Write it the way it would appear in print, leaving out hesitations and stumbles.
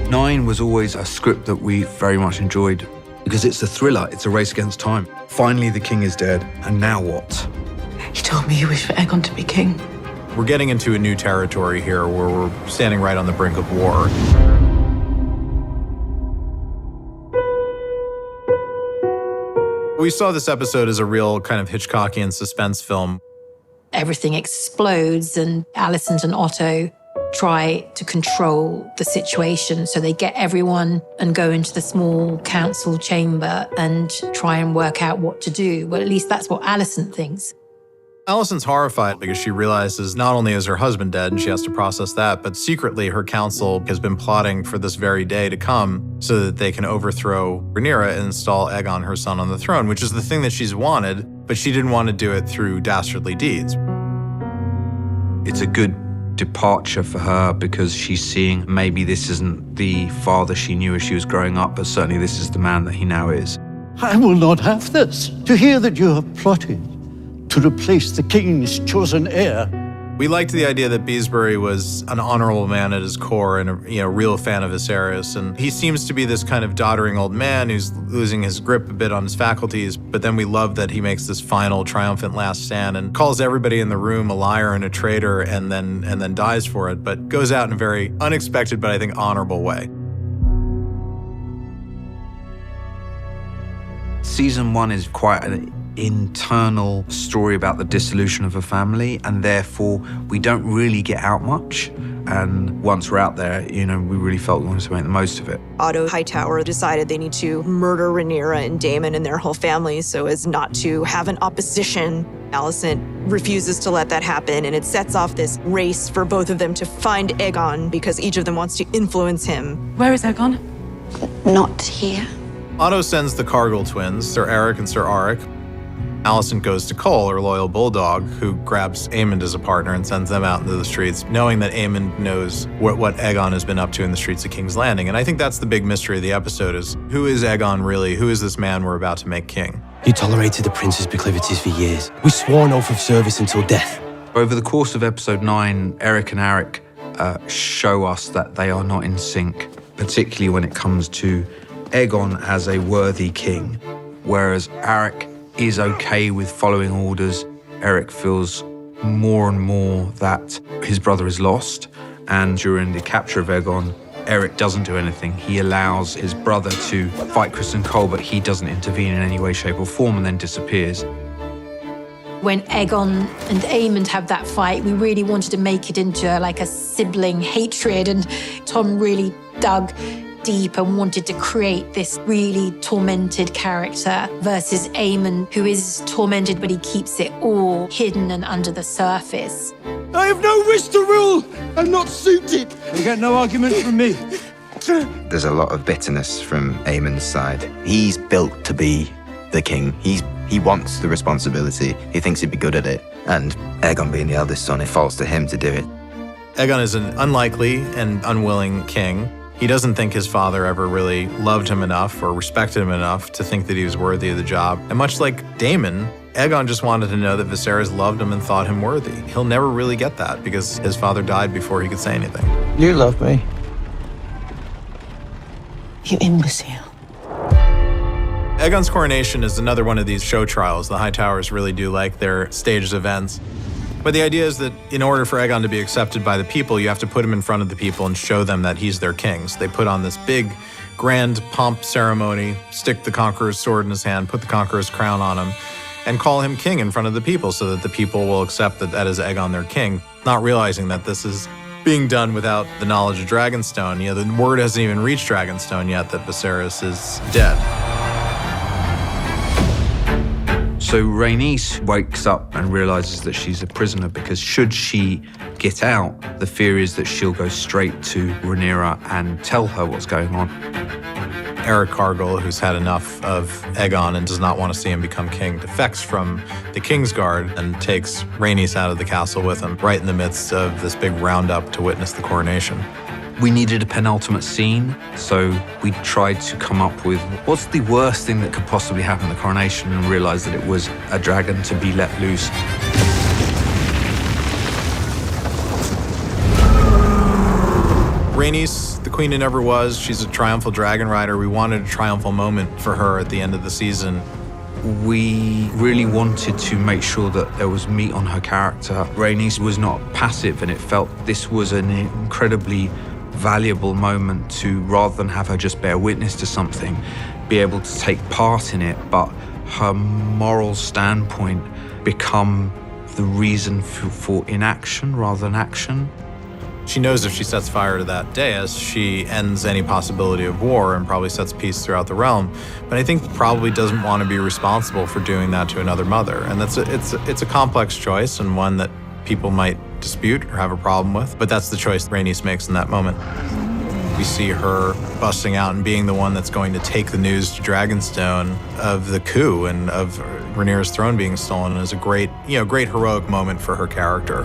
9 was always a script that we very much enjoyed because it's a thriller, it's a race against time. Finally, the king is dead, and now what? He told me he wished for Aegon to be king. We're getting into a new territory here where we're standing right on the brink of war. We saw this episode as a real kind of Hitchcockian suspense film. Everything explodes, and Alicent and Otto try to control the situation. So they get everyone and go into the small council chamber and try and work out what to do. Well, at least that's what Alicent thinks. Alicent's horrified because she realizes not only is her husband dead and she has to process that, but secretly her council has been plotting for this very day to come so that they can overthrow Rhaenyra and install Aegon, her son, on the throne, which is the thing that she's wanted, but she didn't want to do it through dastardly deeds. It's a good departure for her because she's seeing maybe this isn't the father she knew as she was growing up, but certainly this is the man that he now is. I will not have this. To hear that you have plotted to replace the king's chosen heir. We liked the idea that Beesbury was an honorable man at his core and a real fan of Viserys. And he seems to be this kind of doddering old man who's losing his grip a bit on his faculties. But then we love that he makes this final triumphant last stand and calls everybody in the room a liar and a traitor and then dies for it, but goes out in a very unexpected but I think honorable way. Season 1 is quite an internal story about the dissolution of a family, and therefore we don't really get out much. And once we're out there, we really felt we wanted to make the most of it. Otto Hightower decided they need to murder Rhaenyra and Daemon and their whole family so as not to have an opposition. Alicent refuses to let that happen, and it sets off this race for both of them to find Aegon because each of them wants to influence him. Where is Aegon? Not here. Otto sends the Cargill twins, Sir Eric and Sir Auric. Alicent goes to Cole, her loyal bulldog, who grabs Aemond as a partner and sends them out into the streets, knowing that Aemond knows what Aegon has been up to in the streets of King's Landing. And I think that's the big mystery of the episode is, who is Aegon really? Who is this man we're about to make king? You tolerated the prince's proclivities for years. We swore an oath of service until death. Over the course of episode 9, Eric and Arik show us that they are not in sync, particularly when it comes to Aegon as a worthy king, whereas Arik is okay with following orders. Eric feels more and more that his brother is lost, and during the capture of Aegon, Eric doesn't do anything. He allows his brother to fight Criston Cole, but he doesn't intervene in any way, shape or form, and then disappears. When Aegon and Aemond have that fight, we really wanted to make it into a sibling hatred, and Tom really dug deep and wanted to create this really tormented character versus Aemon, who is tormented, but he keeps it all hidden and under the surface. I have no wish to rule. I'm not suited. You get no argument from me. There's a lot of bitterness from Aemon's side. He's built to be the king. He wants the responsibility. He thinks he'd be good at it. And Aegon being the eldest son, it falls to him to do it. Aegon is an unlikely and unwilling king. He doesn't think his father ever really loved him enough or respected him enough to think that he was worthy of the job. And much like Daemon, Aegon just wanted to know that Viserys loved him and thought him worthy. He'll never really get that because his father died before he could say anything. You love me. You imbecile. Aegon's coronation is another one of these show trials. The Hightowers really do like their staged events. But the idea is that in order for Aegon to be accepted by the people, you have to put him in front of the people and show them that he's their king. So they put on this big, grand pomp ceremony, stick the Conqueror's sword in his hand, put the Conqueror's crown on him, and call him king in front of the people so that the people will accept that that is Aegon their king, not realizing that this is being done without the knowledge of Dragonstone. The word hasn't even reached Dragonstone yet that Viserys is dead. So Rhaenys wakes up and realizes that she's a prisoner because should she get out, the fear is that she'll go straight to Rhaenyra and tell her what's going on. Eric Cargill, who's had enough of Aegon and does not want to see him become king, defects from the Kingsguard and takes Rhaenys out of the castle with him, right in the midst of this big roundup to witness the coronation. We needed a penultimate scene, so we tried to come up with what's the worst thing that could possibly happen at the coronation and realized that it was a dragon to be let loose. Rhaenys, the queen who never was, she's a triumphal dragon rider. We wanted a triumphal moment for her at the end of the season. We really wanted to make sure that there was meat on her character. Rhaenys was not passive, and it felt this was an incredibly valuable moment to, rather than have her just bear witness to something, be able to take part in it, but her moral standpoint become the reason for inaction rather than action. She knows if she sets fire to that dais, she ends any possibility of war and probably sets peace throughout the realm. But I think probably doesn't want to be responsible for doing that to another mother. And it's a complex choice, and one that people might dispute or have a problem with. But that's the choice Rhaenys makes in that moment. We see her busting out and being the one that's going to take the news to Dragonstone of the coup and of Rhaenyra's throne being stolen is a great heroic moment for her character.